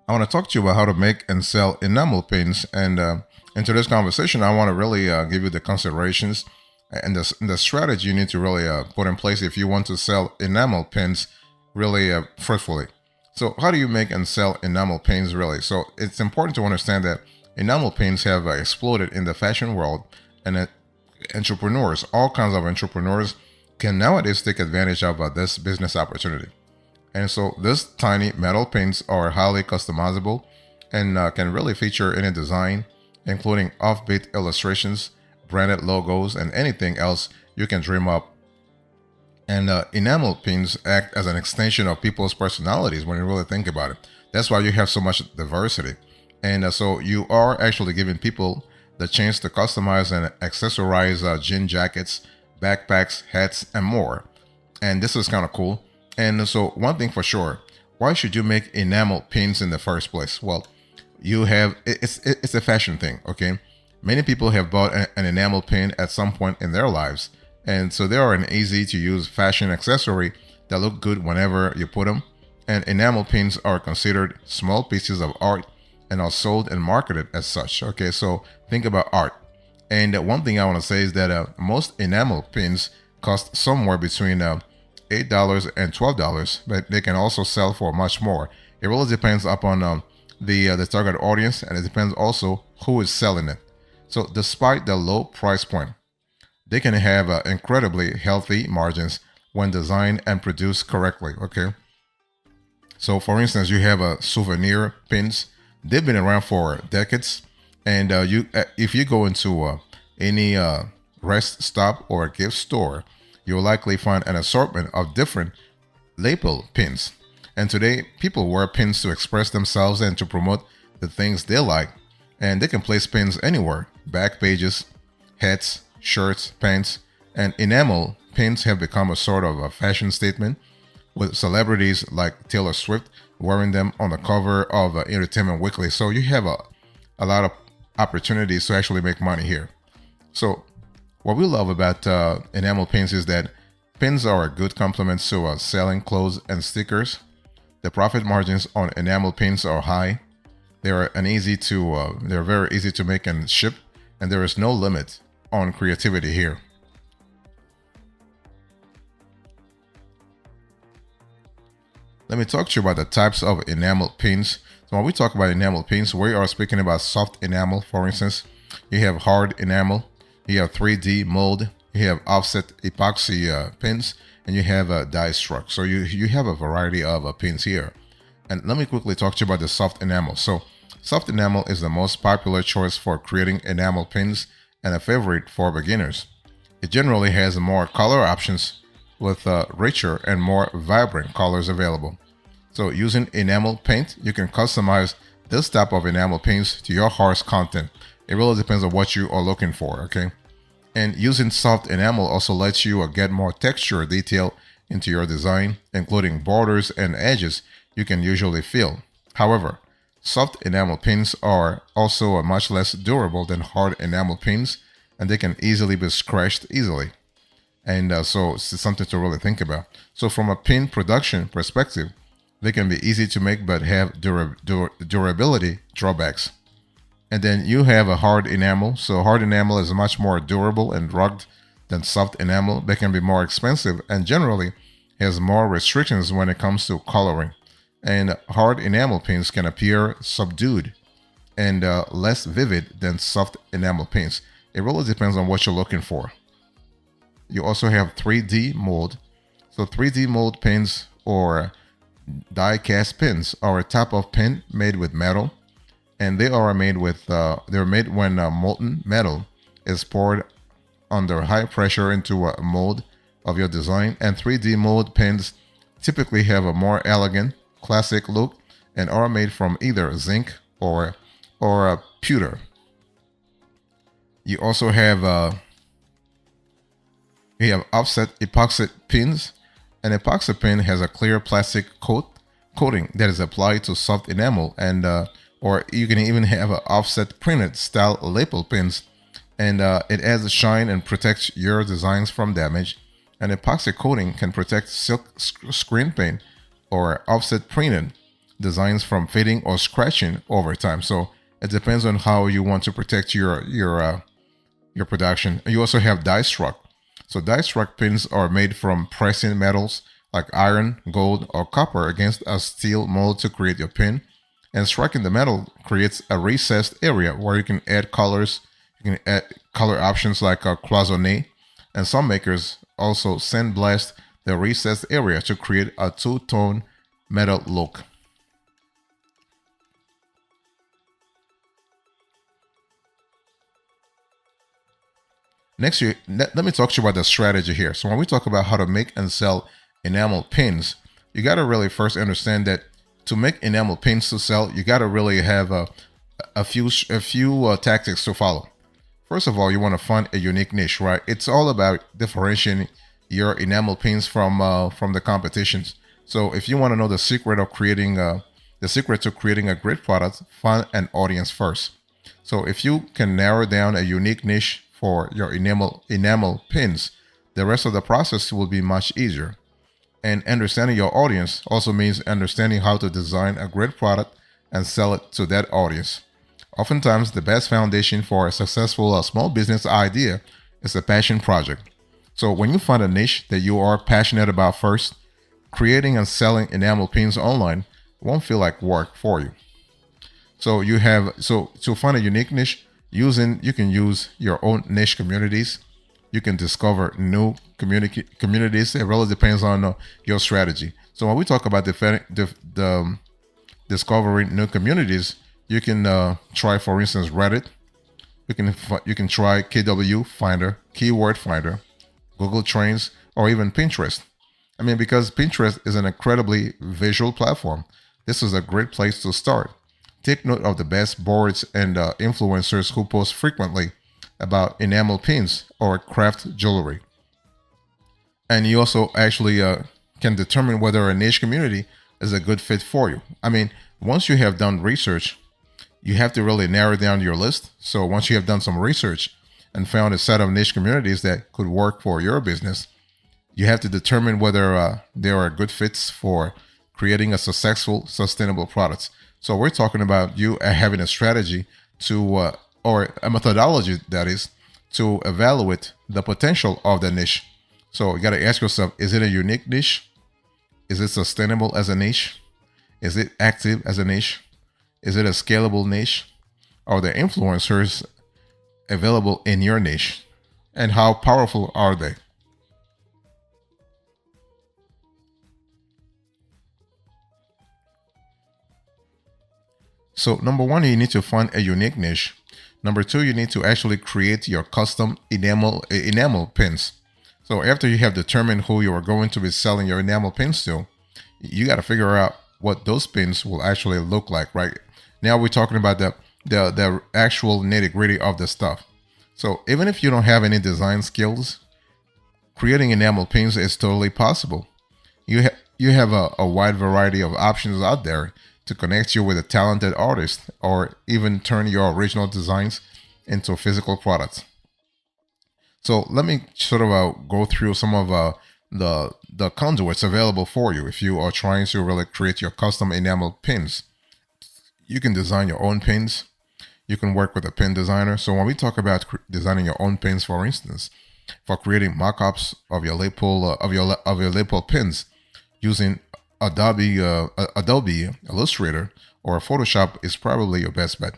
I want to talk to you about how to make and sell enamel pins. And in today's conversation, I want to really give you the considerations and the strategy you need to really put in place if you want to sell enamel pins really fruitfully. So, how do you make and sell enamel pins really? So, it's important to understand that enamel pins have exploded in the fashion world, and entrepreneurs, all kinds of entrepreneurs, can nowadays take advantage of this business opportunity. And so these tiny metal pins are highly customizable and can really feature any design, including offbeat illustrations, branded logos, and anything else you can dream up. And enamel pins act as an extension of people's personalities when you really think about it. That's why you have so much diversity. And so you are actually giving people the chance to customize and accessorize jean jackets, backpacks, hats, and more. And this is kind of cool. And so, one thing for sure, why should you make enamel pins in the first place? Well, you have it's a fashion thing, okay? Many people have bought an enamel pin at some point in their lives, and so they are an easy to use fashion accessory that look good whenever you put them. And enamel pins are considered small pieces of art and are sold and marketed as such. Okay, so think about art. And one thing I want to say is that most enamel pins cost somewhere between $8 and $12, but they can also sell for much more. It really depends upon the target audience, and it depends also who is selling it. So, despite the low price point, they can have incredibly healthy margins when designed and produced correctly. Okay, so for instance, you have souvenir pins. They've been around for decades, and if you go into any rest stop or a gift store, you'll likely find an assortment of different label pins. And today, people wear pins to express themselves and to promote the things they like. And they can place pins anywhere: back pages, hats, shirts, pants. And enamel pins have become a sort of a fashion statement, with celebrities like Taylor Swift wearing them on the cover of Entertainment Weekly. So you have a lot of opportunities to actually make money here. So what we love about enamel pins is that pins are a good complement to selling clothes and stickers. The profit margins on enamel pins are high. They're very easy to make and ship, and there is no limit on creativity here. Let me talk to you about the types of enamel pins. So when we talk about enamel pins, we are speaking about soft enamel. For instance, you have hard enamel, you have 3D mold, you have offset epoxy pins, and you have die struck. So you have a variety of pins here. And let me quickly talk to you about the soft enamel. So soft enamel is the most popular choice for creating enamel pins and a favorite for beginners. It generally has more color options with richer and more vibrant colors available. So using enamel paint, you can customize this type of enamel paints to your heart's content. It really depends on what you are looking for, okay? And using soft enamel also lets you get more texture detail into your design, including borders and edges you can usually feel. However, soft enamel pins are also much less durable than hard enamel pins, and they can easily be scratched easily. And so it's something to really think about. So from a pin production perspective, they can be easy to make but have durability drawbacks. And then you have a hard enamel. So hard enamel is much more durable and rugged than soft enamel. They can be more expensive and generally has more restrictions when it comes to coloring. And hard enamel pins can appear subdued and less vivid than soft enamel pins. It really depends on what you're looking for. You also have 3D mold. So 3D mold pins or die cast pins are a type of pin made with metal, and they're made when molten metal is poured under high pressure into a mold of your design. And 3D mold pins typically have a more elegant, classic look and are made from either zinc or pewter. You also have offset epoxy pins. An epoxy pin has a clear plastic coating that is applied to soft enamel, and or you can even have an offset printed style lapel pins, and it adds a shine and protects your designs from damage. An epoxy coating can protect silk screen paint or offset printed designs from fading or scratching over time. So it depends on how you want to protect your production. You also have die struck. So die struck pins are made from pressing metals like iron, gold, or copper against a steel mold to create your pin. And striking the metal creates a recessed area where you can add colors. You can add color options like a cloisonné. And some makers also sandblast the recessed area to create a two-tone metal look. Next, let me talk to you about the strategy here. So when we talk about how to make and sell enamel pins, you got to really first understand that to make enamel pins to sell, you got to really have a few tactics to follow. First of all, you want to find a unique niche, right? It's all about differentiating your enamel pins from the competitions. So if you want to know the secret of creating the secret to creating a great product, find an audience first. So if you can narrow down a unique niche for your enamel pins, the rest of the process will be much easier. And understanding your audience also means understanding how to design a great product and sell it to that audience. Oftentimes, the best foundation for a successful small business idea is a passion project. So when you find a niche that you are passionate about first, creating and selling enamel pins online won't feel like work for you. So to find a unique niche, you can use your own niche communities. You can discover new communities. It really depends on your strategy. So when we talk about discovering new communities, you can try, for instance, Reddit. You can try KW Finder, Keyword Finder, Google Trends, or even Pinterest. I mean, because Pinterest is an incredibly visual platform, this is a great place to start. Take note of the best boards and influencers who post frequently about enamel pins or craft jewelry. And you also actually can determine whether a niche community is a good fit for you. I mean, once you have done research, you have to really narrow down your list. So once you have done some research and found a set of niche communities that could work for your business, you have to determine whether there are good fits for creating a successful, sustainable product. So we're talking about you having a strategy to, or a methodology that is, to evaluate the potential of the niche. So you got to ask yourself, is it a unique niche? Is it sustainable as a niche? Is it active as a niche? Is it a scalable niche? Are the influencers available in your niche? And how powerful are they? So number one, you need to find a unique niche. Number two, you need to actually create your custom enamel pins. So after you have determined who you are going to be selling your enamel pins to, you got to figure out what those pins will actually look like, right? Now we're talking about the actual nitty-gritty of the stuff. So even if you don't have any design skills, creating enamel pins is totally possible. You have a wide variety of options out there to connect you with a talented artist, or even turn your original designs into physical products. So let me sort of go through some of the conduits available for you if you are trying to really create your custom enamel pins. You can design your own pins. You can work with a pin designer. So when we talk about designing your own pins, for instance, for creating mock-ups of your lapel pins using Adobe Illustrator or Photoshop is probably your best bet.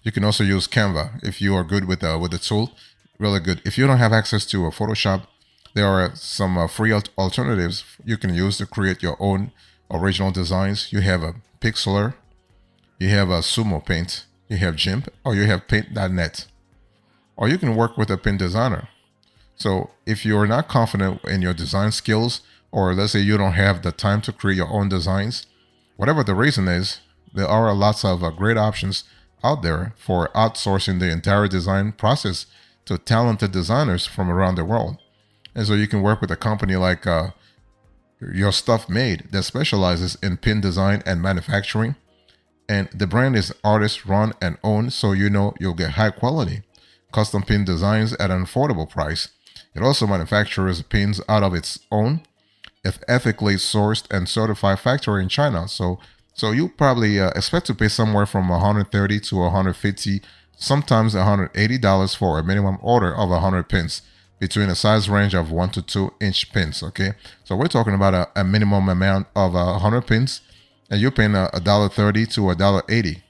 You can also use Canva if you are good with the tool. Really good. If you don't have access to a Photoshop, there are some free alternatives you can use to create your own original designs. You have a Pixlr, you have a Sumo Paint, you have GIMP, or you have Paint.net. Or you can work with a pin designer. So if you're not confident in your design skills, or let's say you don't have the time to create your own designs, whatever the reason is, there are lots of great options out there for outsourcing the entire design process to talented designers from around the world. And so you can work with a company like Your Stuff Made that specializes in pin design and manufacturing. And the brand is artist run and owned, so you know you'll get high quality custom pin designs at an affordable price. It also manufactures pins out of its own ethically sourced and certified factory in China, so So you probably expect to pay somewhere from 130 to 150, sometimes $180 for a minimum order of 100 pins between a size range of 1 to 2-inch pins. Okay, so we're talking about a minimum amount of 100 pins, and you're paying $1.30 to $1.80.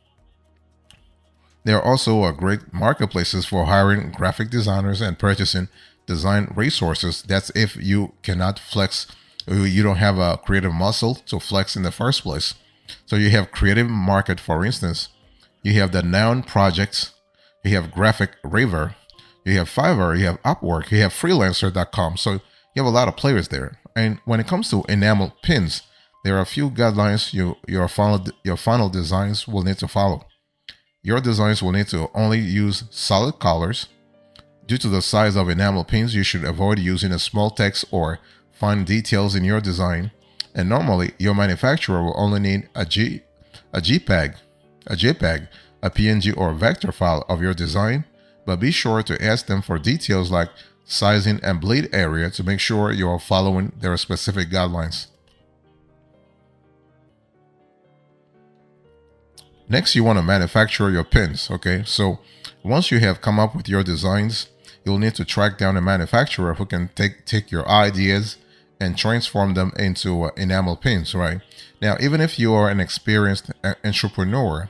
There are also great marketplaces for hiring graphic designers and purchasing design resources. That's if you cannot flex, or you don't have a creative muscle to flex in the first place. So you have Creative Market, for instance. You have the Noun Projects. You have Graphic Raver. You have Fiverr. You have Upwork. You have Freelancer.com. So you have a lot of players there. And when it comes to enamel pins, there are a few guidelines your final designs will need to follow. Your designs will need to only use solid colors. Due to the size of enamel pins, you should avoid using a small text or fine details in your design. And normally, your manufacturer will only need a JPEG, a PNG or vector file of your design, but be sure to ask them for details like sizing and bleed area to make sure you are following their specific guidelines. Next, you want to manufacture your pins. Okay, so once you have come up with your designs, you'll need to track down a manufacturer who can take your ideas and transform them into enamel pins, right? Now, even if you are an experienced entrepreneur,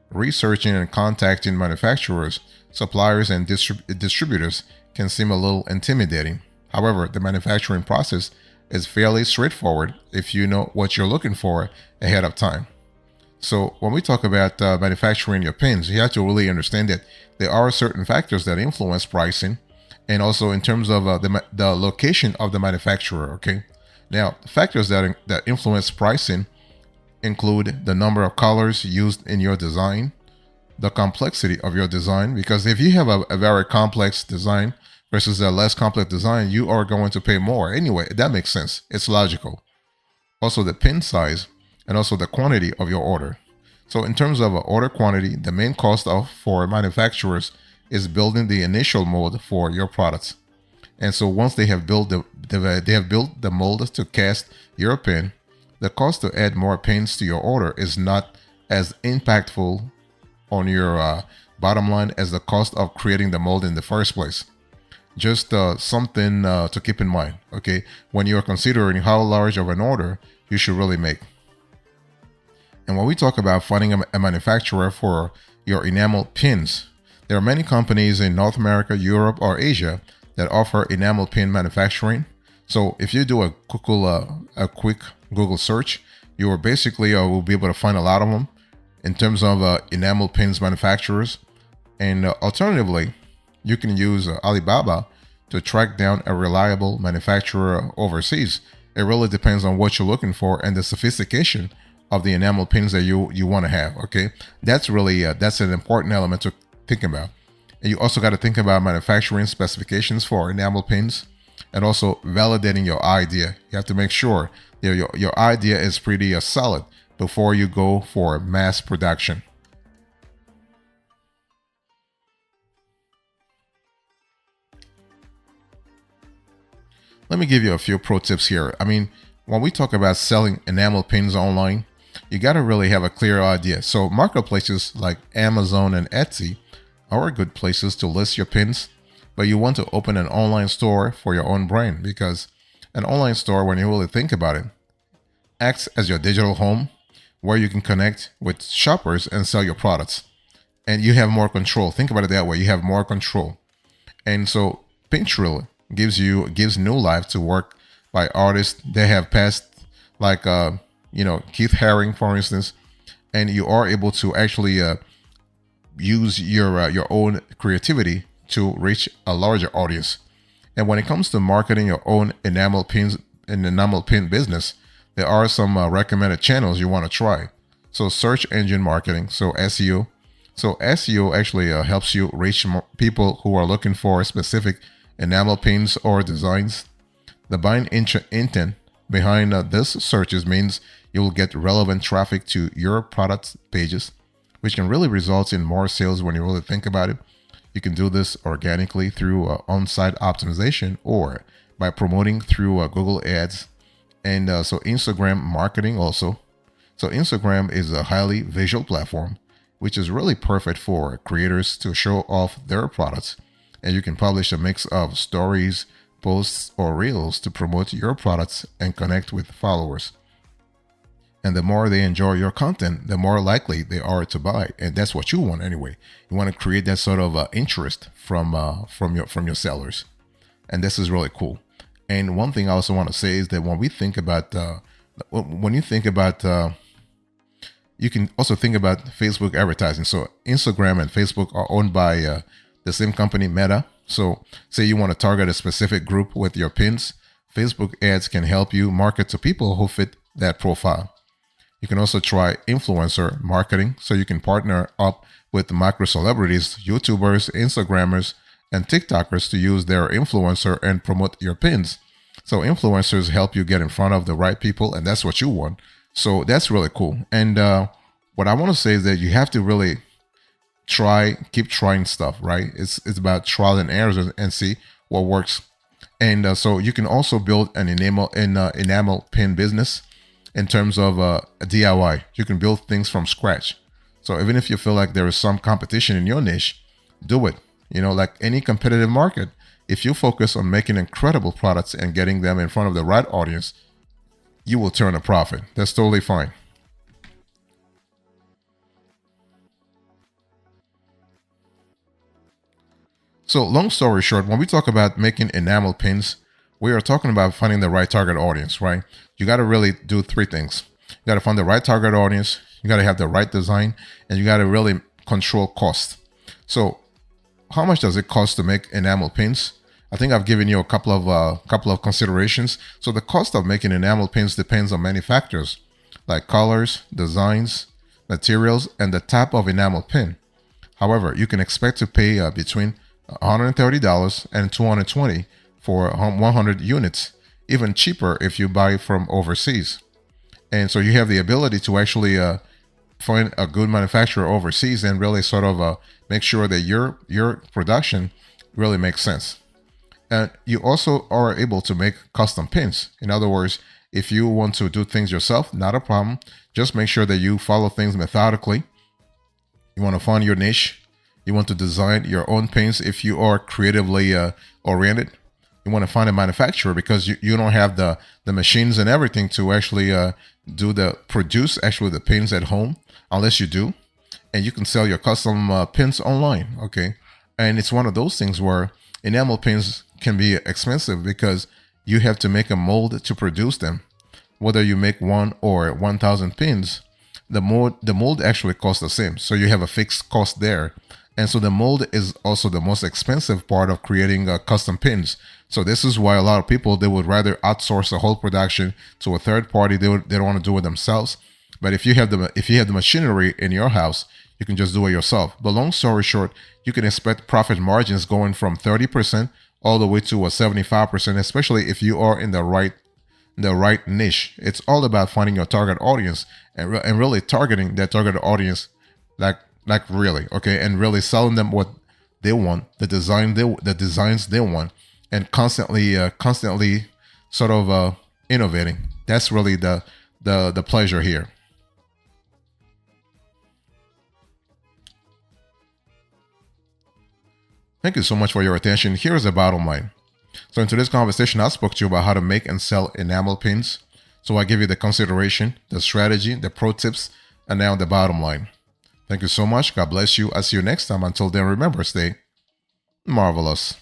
researching and contacting manufacturers, suppliers, and distributors can seem a little intimidating. However, the manufacturing process is fairly straightforward if you know what you're looking for ahead of time. So when we talk about manufacturing your pins, you have to really understand that there are certain factors that influence pricing, and also in terms of the location of the manufacturer. Okay, now factors that influence pricing include the number of colors used in your design, the complexity of your design, because if you have a very complex design versus a less complex design, you are going to pay more anyway. That makes sense. It's logical. Also the pin size, and also the quantity of your order. So in terms of order quantity, the main cost for manufacturers is building the initial mold for your products. And so once they have built the mold to cast your pin, the cost to add more pins to your order is not as impactful on your bottom line as the cost of creating the mold in the first place. Just something to keep in mind, okay, when you're considering how large of an order you should really make. And when we talk about finding a manufacturer for your enamel pins, there are many companies in North America, Europe, or Asia that offer enamel pin manufacturing. So if you do a quick Google search, you will basically will be able to find a lot of them in terms of enamel pins manufacturers. And alternatively, you can use Alibaba to track down a reliable manufacturer overseas. It really depends on what you're looking for and the sophistication of the enamel pins that you want to have. Okay, that's really that's an important element to think about. And you also got to think about manufacturing specifications for enamel pins, and also validating your idea. You have to make sure that your idea is pretty solid before you go for mass production. Let me give you a few pro tips here. I mean, when we talk about selling enamel pins online, you got to really have a clear idea. So marketplaces like Amazon and Etsy are good places to list your pins, but you want to open an online store for your own brand, because an online store, when you really think about it, acts as your digital home where you can connect with shoppers and sell your products. And you have more control. Think about it that way. You have more control. And so Pinterest gives new life to work by artists that have passed, like Keith Haring, for instance, and you are able to actually use your own creativity to reach a larger audience. And when it comes to marketing your own enamel pins and enamel pin business, there are some recommended channels you want to try. So search engine marketing, so SEO. So SEO actually helps you reach people who are looking for specific enamel pins or designs. The buying intent behind this searches means you will get relevant traffic to your product pages, which can really result in more sales when you really think about it. You can do this organically through on-site optimization or by promoting through Google Ads, and so Instagram marketing also. So Instagram is a highly visual platform, which is really perfect for creators to show off their products. And you can publish a mix of stories, posts, or reels to promote your products and connect with followers. And the more they enjoy your content, the more likely they are to buy. And that's what you want anyway. You want to create that sort of interest from your sellers. And this is really cool. And one thing I also want to say is that when we think about when you think about you can also think about Facebook advertising. So Instagram and Facebook are owned by the same company, Meta. So say you want to target a specific group with your pins, Facebook ads can help you market to people who fit that profile. You can also try influencer marketing. So you can partner up with micro celebrities, YouTubers, Instagrammers, and TikTokers to use their influencer and promote your pins. So influencers help you get in front of the right people, and that's what you want. So that's really cool. And what I want to say is that you have to really keep trying stuff, right? It's about trial and errors and see what works. And so you can also build an enamel pin business in terms of DIY. You can build things from scratch. So even if you feel like there is some competition in your niche, do it. Like any competitive market, if you focus on making incredible products and getting them in front of the right audience, you will turn a profit. That's totally fine. So long story short, when we talk about making enamel pins, we are talking about finding the right target audience, right? You got to really do three things. You got to find the right target audience, you got to have the right design, and you got to really control cost. So how much does it cost to make enamel pins? I think I've given you a couple of considerations. So the cost of making enamel pins depends on many factors, like colors, designs, materials, and the type of enamel pin. However, you can expect to pay between $130 and $220 for 100 units, even cheaper if you buy from overseas. And so you have the ability to actually find a good manufacturer overseas and really sort of make sure that your production really makes sense. And you also are able to make custom pins. In other words, if you want to do things yourself, not a problem. Just make sure that you follow things methodically. You want to find your niche. You want to design your own pins if you are creatively oriented. You want to find a manufacturer because you don't have the machines and everything to actually produce the pins at home, unless you do. And you can sell your custom pins online, okay? And it's one of those things where enamel pins can be expensive because you have to make a mold to produce them. Whether you make 1 or 1,000 pins, the mold actually costs the same. So you have a fixed cost there. And so the mold is also the most expensive part of creating custom pins. So this is why a lot of people, they would rather outsource the whole production to a third party. They don't want to do it themselves. But if you have the machinery in your house, you can just do it yourself. But long story short, you can expect profit margins going from 30% all the way to 75%, especially if you are in the right niche. It's all about finding your target audience and really targeting that target audience, like really, okay, and really selling them what they want, the designs they want, and constantly sort of innovating. That's really the pleasure here. Thank you so much for your attention. Here is the bottom line. So in today's conversation, I spoke to you about how to make and sell enamel pins. So I give you the consideration, the strategy, the pro tips, and now the bottom line. Thank you so much. God bless you. I'll see you next time. Until then, remember, stay marvelous.